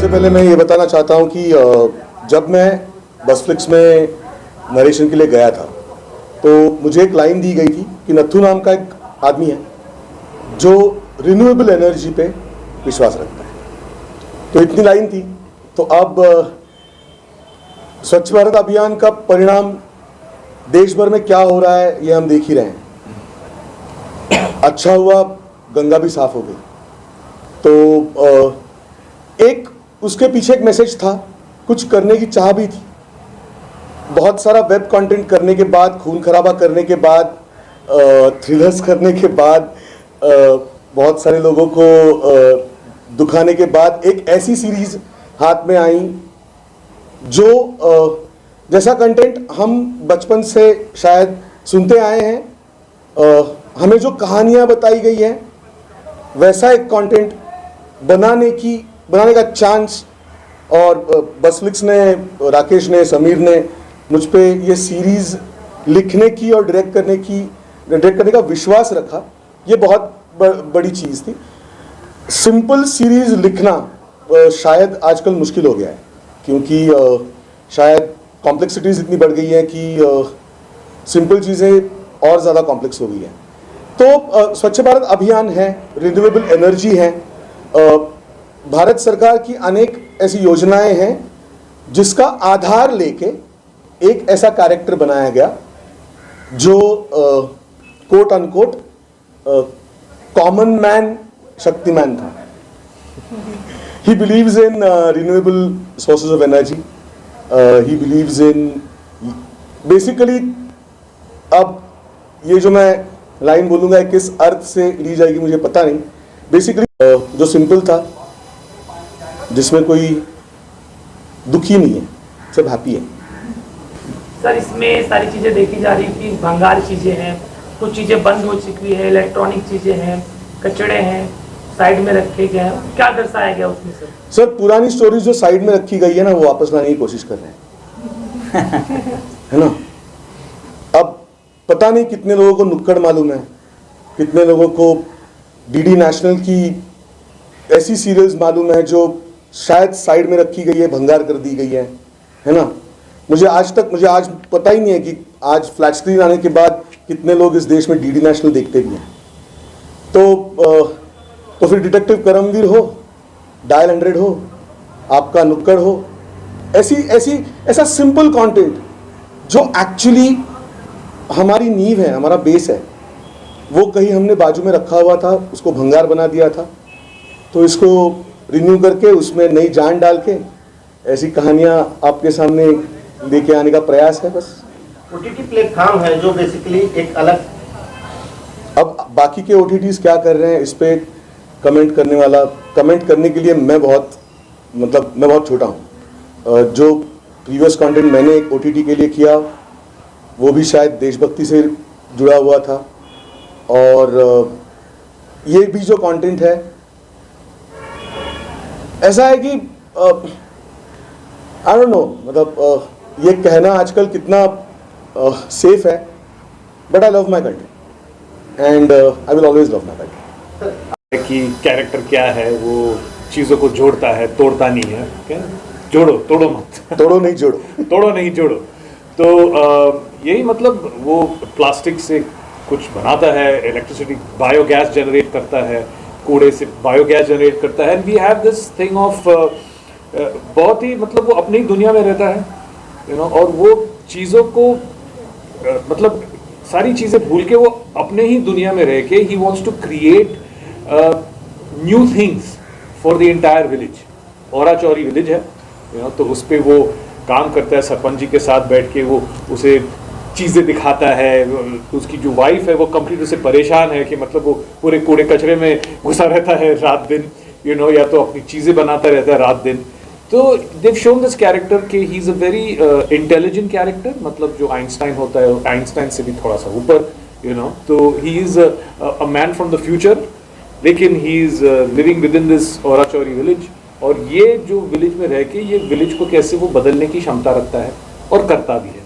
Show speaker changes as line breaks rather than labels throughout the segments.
सबसे पहले मैं ये बताना चाहता हूँ कि जब मैं बसफ्लिक्स में नरेशन के लिए गया था तो मुझे एक लाइन दी गई थी कि नत्थू नाम का एक आदमी है जो रिन्यूएबल एनर्जी पे विश्वास रखता है। तो इतनी लाइन थी। तो अब स्वच्छ भारत अभियान का परिणाम देश भर में क्या हो रहा है ये हम देख ही रहे हैं। अच्छा हुआ गंगा भी साफ हो गई। तो एक उसके पीछे एक मैसेज था, कुछ करने की चाह भी थी। बहुत सारा वेब कंटेंट करने के बाद, खून खराबा करने के बाद, थ्रिलर्स करने के बाद, बहुत सारे लोगों को दुखाने के बाद एक ऐसी सीरीज हाथ में आई जो जैसा कंटेंट हम बचपन से शायद सुनते आए हैं, हमें जो कहानियां बताई गई हैं वैसा एक कंटेंट बनाने का चांस, और बसफ्लिक्स ने, राकेश ने, समीर ने मुझ पे ये सीरीज लिखने की और डायरेक्ट करने का विश्वास रखा। ये बहुत बड़ी चीज़ थी। सिंपल सीरीज लिखना शायद आजकल मुश्किल हो गया है, क्योंकि शायद कॉम्प्लेक्सिटीज इतनी बढ़ गई हैं कि सिंपल चीज़ें और ज़्यादा कॉम्प्लेक्स हो गई हैं। तो स्वच्छ भारत अभियान है, रिन्यूएबल एनर्जी है, भारत सरकार की अनेक ऐसी योजनाएं हैं जिसका आधार लेके एक ऐसा कैरेक्टर बनाया गया जो quote unquote common man Shaktimaan था। He believes in renewable sources of energy, he believes in basically, अब ये जो मैं लाइन बोलूँगा किस अर्थ से ली जाएगी मुझे पता नहीं। बेसिकली जो सिंपल था, जिसमें कोई दुखी नहीं है, सब हैप्पी है।
सर, इसमें सारी चीज़ें देखी जा रही कि भंगार चीज़ें हैं, कुछ चीज़ें बंद हो चुकी है, इलेक्ट्रॉनिक चीज़ें हैं, कचड़े हैं, साइड में रखे गए हैं। क्या दर्शाया गया उसमें सर? सर,
पुरानी स्टोरीज जो साइड में रखी गई है ना, वो वापस लाने की कोशिश कर रहे हैं है ना। अब पता नहीं कितने लोगों को नुक्कड़ मालूम है, कितने लोगों को डीडी नेशनल की ऐसी सीरियल्स मालूम है जो शायद साइड में रखी गई है, भंगार कर दी गई है ना। मुझे आज पता ही नहीं है कि आज फ्लैट स्क्रीन आने के बाद कितने लोग इस देश में डीडी नेशनल देखते भी हैं। तो फिर डिटेक्टिव करमवीर हो, डायल 100 हो, आपका नुक्कड़ हो, ऐसा सिंपल कंटेंट जो एक्चुअली हमारी नींव है, हमारा बेस है, वो कहीं हमने बाजू में रखा हुआ था, उसको भंगार बना दिया था। तो इसको रिन्यू करके उसमें नई जान डाल के ऐसी कहानियां आपके सामने लेके आने का प्रयास है। बस
ओटीटी प्लेटफॉर्म है जो बेसिकली एक अलग,
अब बाकी के ओटीटीज क्या कर रहे हैं इस पे कमेंट करने के लिए मैं बहुत छोटा हूँ। जो प्रीवियस कंटेंट मैंने एक ओटीटी के लिए किया वो भी शायद देशभक्ति से जुड़ा हुआ था, और ये भी जो कंटेंट है ऐसा है कि आई डोंट नो, ये कहना आजकल कितना सेफ है, but I love my content and I will always love my content.
कि कैरेक्टर क्या है, वो चीज़ों को जोड़ता है, तोड़ता नहीं है। क्या तोड़ो मत
तोड़ो नहीं जोड़ो
तोड़ो नहीं जोड़ो। तो यही मतलब, वो प्लास्टिक से कुछ बनाता है, इलेक्ट्रिसिटी, बायोगैस जनरेट करता है, कूड़े से बायोगैस जनरेट करता है। And we have this thing of, बहुत ही मतलब वो अपनी ही दुनिया में रहता है, यू नो, और वो चीज़ों को मतलब सारी चीज़ें भूल के वो अपने ही दुनिया में रह के ही wants to create new things for the entire village. Aura Chauri village है, यू नो, तो उस पर वो काम करता है, सरपंच जी के साथ बैठ के वो उसे चीज़ें दिखाता है। उसकी जो वाइफ है वो कंप्लीट उससे परेशान है कि मतलब वो पूरे कूड़े कचरे में घुसा रहता है रात दिन, यू नो, या तो अपनी चीज़ें बनाता रहता है रात दिन। तो देव शोन दिस कैरेक्टर कि ही is a very intelligent character, मतलब जो आइंस्टाइन होता है, आइंस्टाइन से भी थोड़ा सा ऊपर, यू नो। तो he is a man from the future, लेकिन he is living within this Aura Chauri village. और ये जो विलेज में रह के ये विलेज को कैसे वो बदलने की क्षमता रखता है और करता भी है।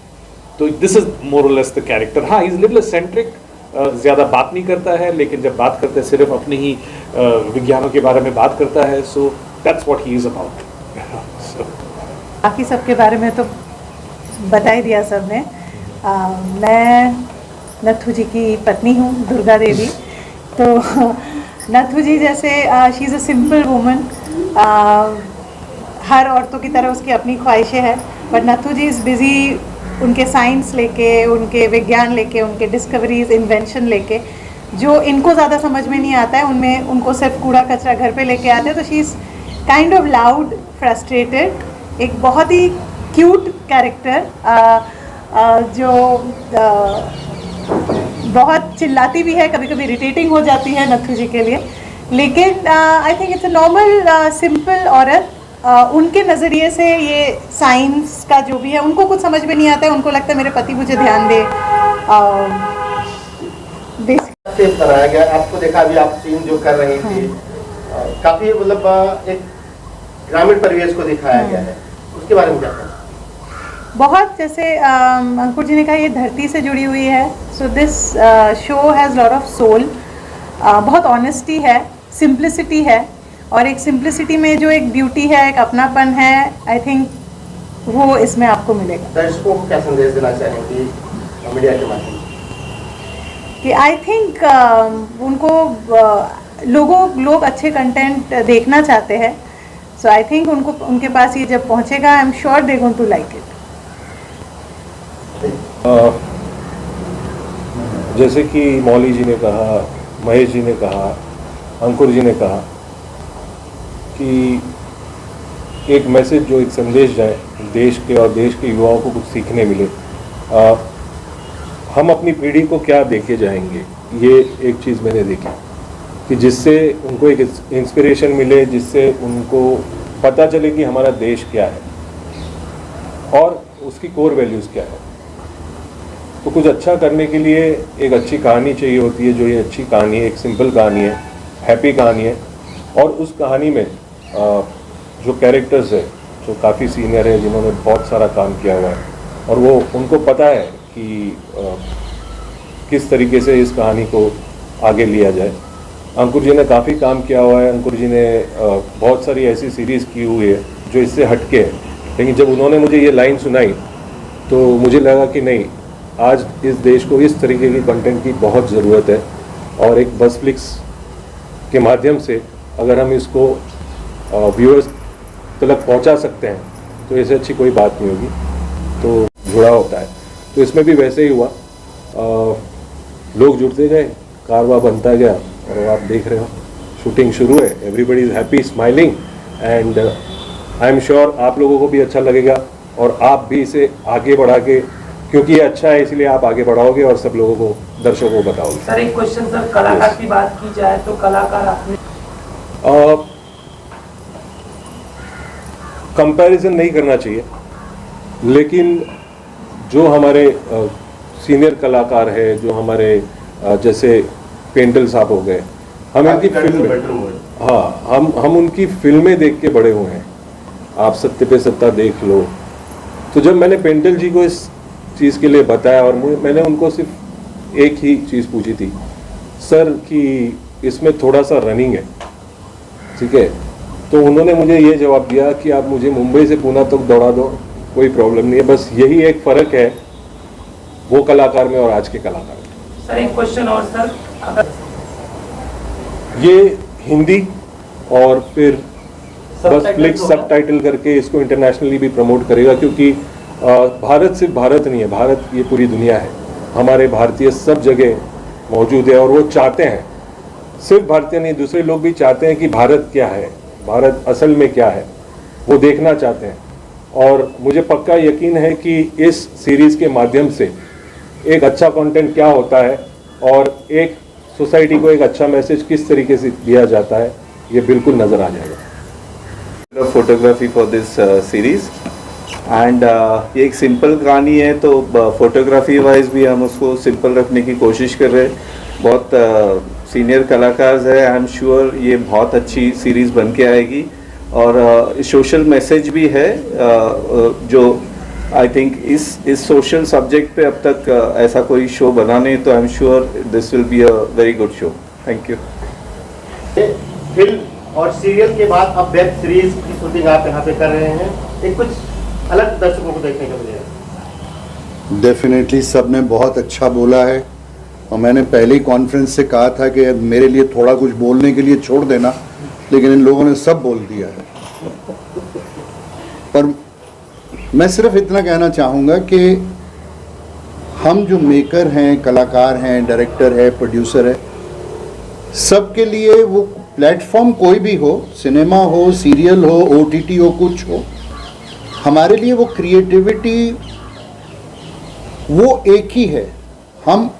तो दिस इज मोर और लेस द कैरेक्टर। हाँ, ही इज लिटिल सेंट्रिक, ज़्यादा बात नहीं करता है, लेकिन जब बात करता है सिर्फ अपने ही विज्ञानों के बारे में बात करता है। So that's what he is about.
बाकी सबके बारे में तो बता ही दिया सबने। मैं नथु जी की पत्नी हूँ, दुर्गा देवी। तो नथु जी जैसे she is a simple woman, हर औरतों की तरह उसकी अपनी ख्वाहिशें हैं, but Nathu ji is busy उनके साइंस लेके, उनके विज्ञान लेके, उनके डिस्कवरीज, इन्वेंशन लेके, जो इनको ज़्यादा समझ में नहीं आता है, उनमें उनको सिर्फ कूड़ा कचरा घर पे लेके आते हैं। तो she is kind of loud, frustrated, एक बहुत ही क्यूट कैरेक्टर, जो बहुत चिल्लाती भी है, कभी कभी इरिटेटिंग हो जाती है नथु जी के लिए, लेकिन I think it's a normal simple औरत। उनके नज़रिए से ये साइंस का जो भी है उनको कुछ समझ में नहीं आता है, उनको लगता है मेरे पति मुझे ध्यान दे।
से बनाया गया, आपको देखा अभी आप सीन जो कर रही थी, काफी मतलब एक ग्रामीण परिवेश को दिखाया गया है, उसके बारे में क्या कहना?
बहुत, जैसे अंकुर जी ने कहा, ये धरती से जुड़ी हुई है। So this show has lot of soul, बहुत ऑनेस्टी है, सिंप्लिसिटी है, और एक सिंप्लिसिटी में जो एक ब्यूटी है, एक अपनापन है, आई थिंक वो इसमें आपको मिलेगा।
दर्शकों को क्या संदेश देना चाहेंगी मीडिया के माध्यम से?
कि आई थिंक उनको लोग अच्छे कंटेंट देखना चाहते हैं। सो आई थिंक उनको, उनके पास ये जब पहुंचेगा, I am sure they going to like it.
जैसे कि मौली जी ने कहा, महेश जी ने कहा, अंकुर जी ने कहा कि एक मैसेज, जो एक संदेश जाए देश के, और देश के युवाओं को कुछ सीखने मिले। हम अपनी पीढ़ी को क्या देके जाएंगे, ये एक चीज़ मैंने देखी कि जिससे उनको एक इंस्पिरेशन मिले, जिससे उनको पता चले कि हमारा देश क्या है और उसकी कोर वैल्यूज़ क्या है। तो कुछ अच्छा करने के लिए एक अच्छी कहानी चाहिए होती है, जो ये अच्छी कहानी है, एक सिंपल कहानी है, हैप्पी कहानी है, और उस कहानी में जो कैरेक्टर्स है, जो काफ़ी सीनियर है, जिन्होंने बहुत सारा काम किया हुआ है, और वो उनको पता है कि किस तरीके से इस कहानी को आगे लिया जाए। अंकुर जी ने काफ़ी काम किया हुआ है। अंकुर जी ने बहुत सारी ऐसी सीरीज़ की हुई है जो इससे हटके है, लेकिन जब उन्होंने मुझे ये लाइन सुनाई तो मुझे लगा कि नहीं, आज इस देश को इस तरीके की कंटेंट की बहुत ज़रूरत है, और एक बस फ्लिक्स के माध्यम से अगर हम इसको व्यूअर्स तक पहुंचा सकते हैं तो इससे अच्छी कोई बात नहीं होगी। तो जुड़ा होता है, तो इसमें भी वैसे ही हुआ, लोग जुड़ते गए, कारवां बनता गया, और आप देख रहे हो शूटिंग शुरू है, everybody is happy, smiling, and I am sure आप लोगों को भी अच्छा लगेगा, और आप भी इसे आगे बढ़ा के, क्योंकि ये अच्छा है इसलिए आप आगे बढ़ाओगे और सब लोगों को, दर्शकों को बताओगे।
सर एक क्वेश्चन सर, कलाकार की बात की जाए तो कलाकार आपने
कंपैरिजन नहीं करना चाहिए, लेकिन जो हमारे सीनियर कलाकार है, जो हमारे जैसे पेंडल साहब हो गए, हम इनकी फिल्में, हाँ, हम उनकी फिल्में देख के बड़े हुए हैं। आप सत्य पे सत्ता देख लो। तो जब मैंने पेंडल जी को इस चीज़ के लिए बताया, और मैंने उनको सिर्फ एक ही चीज़ पूछी थी, सर, कि इसमें थोड़ा सा रनिंग है, ठीक है, तो उन्होंने मुझे ये जवाब दिया कि आप मुझे मुंबई से पुणे तक दौड़ा दो, कोई प्रॉब्लम नहीं है, बस यही एक फ़र्क है वो कलाकार में और आज के कलाकार में।
सर एक क्वेश्चन और सर, अगर
ये हिंदी और फिर बस फ्लिक्स सबटाइटल करके इसको इंटरनेशनली भी प्रमोट करेगा, क्योंकि भारत सिर्फ भारत नहीं है, भारत ये पूरी दुनिया है। हमारे भारतीय सब जगह मौजूद है, और वो चाहते हैं, सिर्फ भारतीय नहीं, दूसरे लोग भी चाहते हैं कि भारत क्या है, भारत असल में क्या है, वो देखना चाहते हैं। और मुझे पक्का यकीन है कि इस सीरीज़ के माध्यम से एक अच्छा कंटेंट क्या होता है, और एक सोसाइटी को एक अच्छा मैसेज किस तरीके से दिया जाता है, ये बिल्कुल नज़र आ जाएगा।
Photography for this series, and ये एक सिंपल कहानी है, तो फोटोग्राफी वाइज भी हम उसको सिंपल रखने की कोशिश कर रहे हैं। बहुत सीनियर कलाकार है, आई एम श्योर ये बहुत अच्छी सीरीज़ बन के आएगी, और सोशल मैसेज भी है, जो आई थिंक इस सोशल सब्जेक्ट पे अब तक ऐसा कोई शो बना नहीं, तो आई am sure this will be a very good show. Thank you.
Film और सीरियल के बाद अब वेब सीरीज की शूटिंग आप यहाँ पे कर रहे हैं, एक कुछ अलग दर्शकों को देखने को मिलेगा?
डेफिनेटली सबने बहुत अच्छा बोला है और मैंने पहले ही कॉन्फ्रेंस से कहा था कि मेरे लिए थोड़ा कुछ बोलने के लिए छोड़ देना, लेकिन इन लोगों ने सब बोल दिया है। पर मैं सिर्फ इतना कहना चाहूँगा कि हम जो मेकर हैं, कलाकार हैं, डायरेक्टर है, प्रोड्यूसर है, सबके लिए वो प्लेटफॉर्म कोई भी हो, सिनेमा हो, सीरियल हो, ओटीटी हो, कुछ हो, हमारे लिए वो क्रिएटिविटी वो एक ही है। हम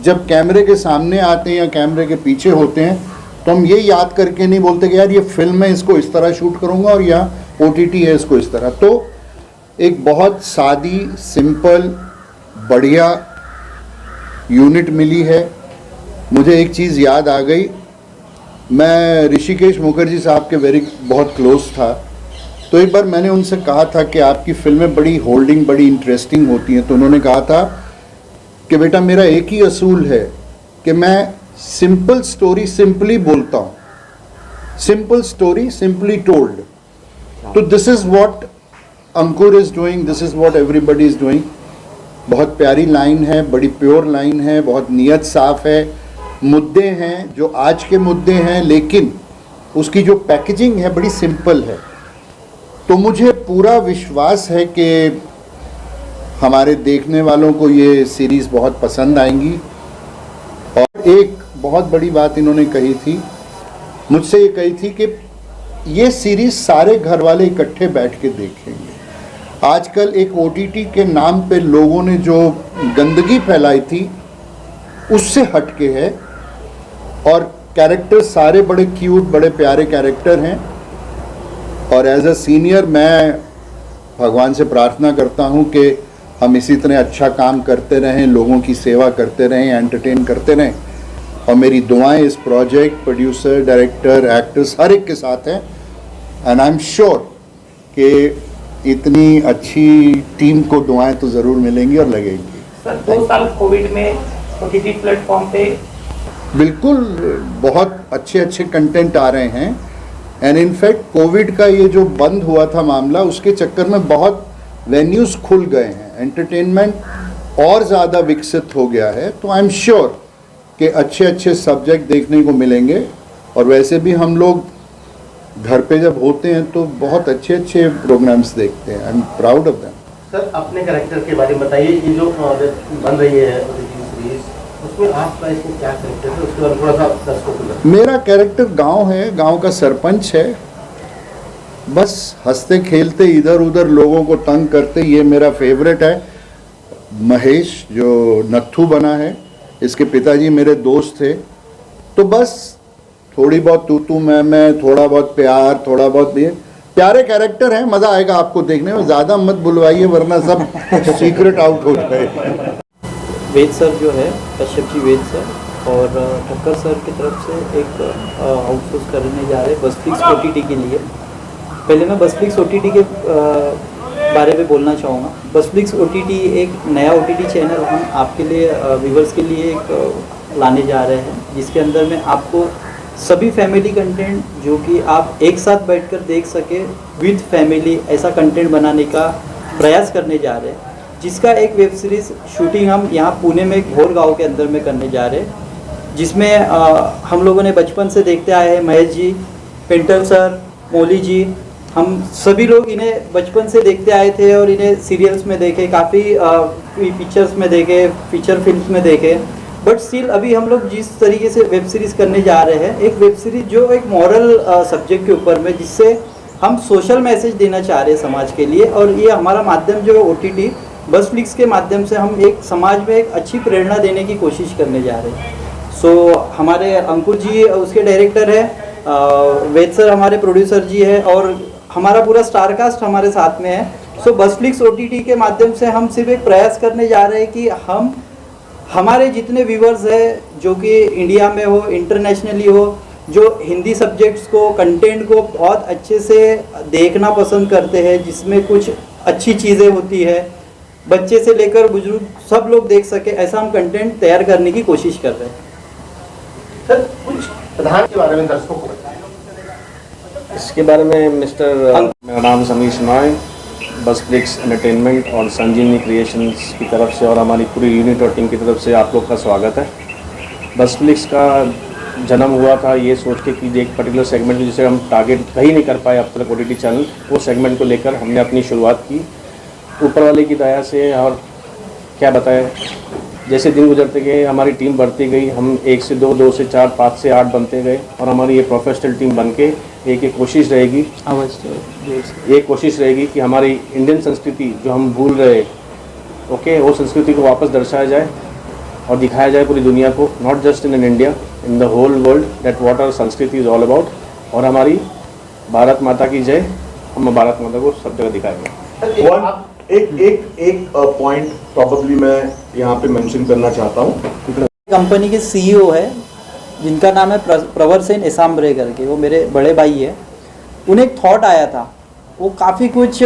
जब कैमरे के सामने आते हैं या कैमरे के पीछे होते हैं तो हम ये याद करके नहीं बोलते कि यार ये फिल्म है, इसको इस तरह शूट करूँगा और यहाँ ओटीटी है, इसको इस तरह। तो एक बहुत सादी, सिंपल, बढ़िया यूनिट मिली है। मुझे एक चीज़ याद आ गई, मैं ऋषिकेश मुखर्जी साहब के बहुत क्लोज था, तो एक बार मैंने उनसे कहा था कि आपकी फिल्में बड़ी होल्डिंग, बड़ी इंटरेस्टिंग होती हैं। तो उन्होंने कहा था कि बेटा मेरा एक ही असूल है कि मैं सिंपल स्टोरी सिंपली बोलता हूँ, सिंपल स्टोरी सिंपली टोल्ड। तो this is what Ankur is doing, this is what everybody is doing. बहुत प्यारी लाइन है, बड़ी प्योर लाइन है, बहुत नीयत साफ़ है, मुद्दे हैं जो आज के मुद्दे हैं, लेकिन उसकी जो पैकेजिंग है बड़ी सिंपल है। तो मुझे पूरा विश्वास है कि हमारे देखने वालों को ये सीरीज़ बहुत पसंद आएंगी। और एक बहुत बड़ी बात इन्होंने कही थी, मुझसे ये कही थी कि ये सीरीज़ सारे घर वाले इकट्ठे बैठ के देखेंगे। आजकल एक ओटीटी के नाम पे लोगों ने जो गंदगी फैलाई थी उससे हटके है, और कैरेक्टर सारे बड़े क्यूट, बड़े प्यारे कैरेक्टर हैं। और एज अ सीनियर मैं भगवान से प्रार्थना करता हूं कि हम इसी तरह अच्छा काम करते रहें, लोगों की सेवा करते रहें, एंटरटेन करते रहें। और मेरी दुआएं इस प्रोजेक्ट, प्रोड्यूसर, डायरेक्टर, एक्टर्स हर एक के साथ हैं। एंड आई एम श्योर कि इतनी अच्छी टीम को दुआएं तो ज़रूर मिलेंगी और लगेंगी।
सर 2 साल कोविड में ओटीटी प्लेटफॉर्म पे
बिल्कुल बहुत अच्छे अच्छे कंटेंट आ रहे हैं। एंड इनफैक्ट कोविड का ये जो बंद हुआ था मामला, उसके चक्कर में बहुत वेन्यूज़ खुल गए हैं, एंटरटेनमेंट और ज़्यादा विकसित हो गया है। तो आई एम श्योर कि अच्छे अच्छे सब्जेक्ट देखने को मिलेंगे। और वैसे भी हम लोग घर पे जब होते हैं तो बहुत अच्छे अच्छे प्रोग्राम्स देखते हैं। I am proud of them.
Sir अपने कैरेक्टर के बारे में बताइए, ये जो बन रही है सीरीज, उसमें आपका इसमें क्या कैरेक्टर है, उसके बारे में थोड़ा सा दर्शकों को बताइए।
मेरा कैरेक्टर गांव है, गांव का सरपंच है। बस हंसते खेलते इधर उधर लोगों को तंग करते, ये मेरा फेवरेट है। महेश जो नत्थू बना है, इसके पिताजी मेरे दोस्त थे। तो बस थोड़ी बहुत तू मैं, थोड़ा बहुत प्यार, थोड़ा बहुत ये प्यारे कैरेक्टर हैं। मज़ा आएगा आपको देखने में। ज़्यादा मत बुलवाइए वरना सब सीक्रेट आउट हो जाए।
वेद सर जो है, कश्यप जी वेद सर और ठक्कर सर की तरफ से एक आउटसोर्स करने जा रहे हैं बसफ्लिक्स ओटीटी के लिए। पहले मैं बसफ्लिक्स ओटीटी के बारे में बोलना चाहूँगा। बसफ्लिक्स ओटीटी एक नया ओटीटी चैनल हम आपके लिए, व्यूवर्स के लिए एक लाने जा रहे हैं, जिसके अंदर में आपको सभी फैमिली कंटेंट जो कि आप एक साथ बैठकर देख सके विद फैमिली, ऐसा कंटेंट बनाने का प्रयास करने जा रहे हैं। जिसका एक वेब सीरीज़ शूटिंग हम यहाँ पुणे में एक घोर गाँव के अंदर में करने जा रहे हैं, जिसमें हम लोगों ने बचपन से देखते आए हैं। महेश जी, पेंटर सर, मौली जी, हम सभी लोग इन्हें बचपन से देखते आए थे और इन्हें सीरियल्स में देखे, काफ़ी पिक्चर्स में देखे, फीचर फिल्म्स में देखे। बट स्टिल अभी हम लोग जिस तरीके से वेब सीरीज़ करने जा रहे हैं, एक वेब सीरीज़ जो एक मॉरल सब्जेक्ट के ऊपर में, जिससे हम सोशल मैसेज देना चाह रहे हैं समाज के लिए। और ये हमारा माध्यम जो है ओटीटी बसफ्लिक्स के माध्यम से हम एक समाज में एक अच्छी प्रेरणा देने की कोशिश करने जा रहे हैं। सो हमारे अंकुर जी उसके डायरेक्टर है, वेद सर हमारे प्रोड्यूसर जी है, और हमारा पूरा स्टारकास्ट हमारे साथ में है। सो बसफ्लिक्स ओटीटी के माध्यम से हम सिर्फ एक प्रयास करने जा रहे हैं कि हम हमारे जितने व्यूवर्स हैं जो कि इंडिया में हो, इंटरनेशनली हो, जो हिंदी सब्जेक्ट्स को, कंटेंट को बहुत अच्छे से देखना पसंद करते हैं, जिसमें कुछ अच्छी चीज़ें होती है, बच्चे से लेकर बुजुर्ग सब लोग देख सके, ऐसा हम कंटेंट तैयार करने की कोशिश कर रहे हैं।
सर कुछ प्रधान के बारे में दर्शकों को बताएं।
इसके बारे में मिस्टर, मेरा नाम समीर शनॉय, बसफ्लिक्स एंटरटेनमेंट और संजीवनी क्रिएशंस की तरफ से और हमारी पूरी यूनिट और टीम की तरफ से आप लोग का स्वागत है। बसफ्लिक्स का जन्म हुआ था ये सोच के कि एक पर्टिकुलर सेगमेंट जिसे हम टारगेट कहीं नहीं कर पाए अब तक OTT चैनल, वो सेगमेंट को लेकर हमने अपनी शुरुआत की ऊपर वाले की दया से। और क्या बताएं, जैसे दिन गुजरते गए हमारी टीम बढ़ती गई, हम 1 से 2, 2 से 4, 5 से 8 बनते गए और हमारी ये प्रोफेशनल टीम बन के एक कोशिश रहेगी कि हमारी इंडियन संस्कृति जो हम भूल रहे ओके वो संस्कृति को वापस दर्शाया जाए और दिखाया जाए पूरी दुनिया को, not just in India, in the whole world, that what our संस्कृति इज़ ऑल अबाउट। और हमारी भारत माता की जय, हम भारत माता को सब जगह दिखाएंगे।
एक पॉइंट प्रॉब्ली मैं यहाँ पे मेंशन करना चाहता हूँ।
कंपनी के CEO है जिनका नाम है प्रवर सेन एसाम्ब्रे करके, वो मेरे बड़े भाई है। उन्हें एक थॉट आया था, वो काफ़ी कुछ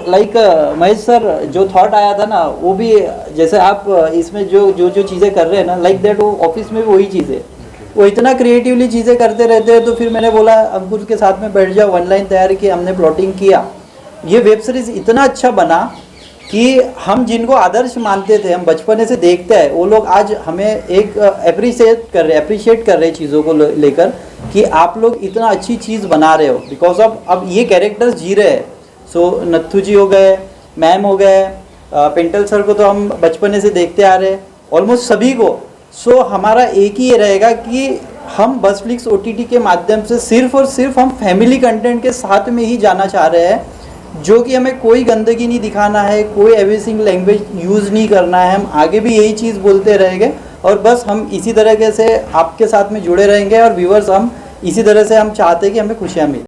लाइक महेश सर जो थॉट आया था ना, वो भी जैसे आप इसमें जो चीज़ें कर रहे हैं ना, लाइक दैट वो ऑफिस में भी वही चीज़ है। वो इतना क्रिएटिवली चीज़ें करते रहते हैं। तो फिर मैंने बोला अंकुर के साथ में बैठ जाओ, 1 लाइन तैयार की, हमने प्लॉटिंग किया। ये वेब सीरीज़ इतना अच्छा बना कि हम जिनको आदर्श मानते थे, हम बचपन से देखते हैं, वो लोग आज हमें एक अप्रिशिएट कर रहे चीज़ों को लेकर कि आप लोग इतना अच्छी चीज़ बना रहे हो बिकॉज ऑफ अब ये कैरेक्टर्स जी रहे हैं। सो नत्थू जी हो गए, मैम हो गए, पेंटल सर को तो हम बचपन से देखते आ रहे हैं, ऑलमोस्ट सभी को। सो हमारा एक ही ये रहेगा कि हम बसफ्लिक्स OTT के माध्यम से सिर्फ और सिर्फ हम फैमिली कंटेंट के साथ में ही जाना चाह रहे हैं, जो कि हमें कोई गंदगी नहीं दिखाना है, कोई एब्यूसिंग लैंग्वेज यूज़ नहीं करना है। हम आगे भी यही चीज़ बोलते रहेंगे और बस हम इसी तरीके से आपके साथ में जुड़े रहेंगे और व्यूअर्स हम इसी तरह से हम चाहते हैं कि हमें खुशियाँ मिलें।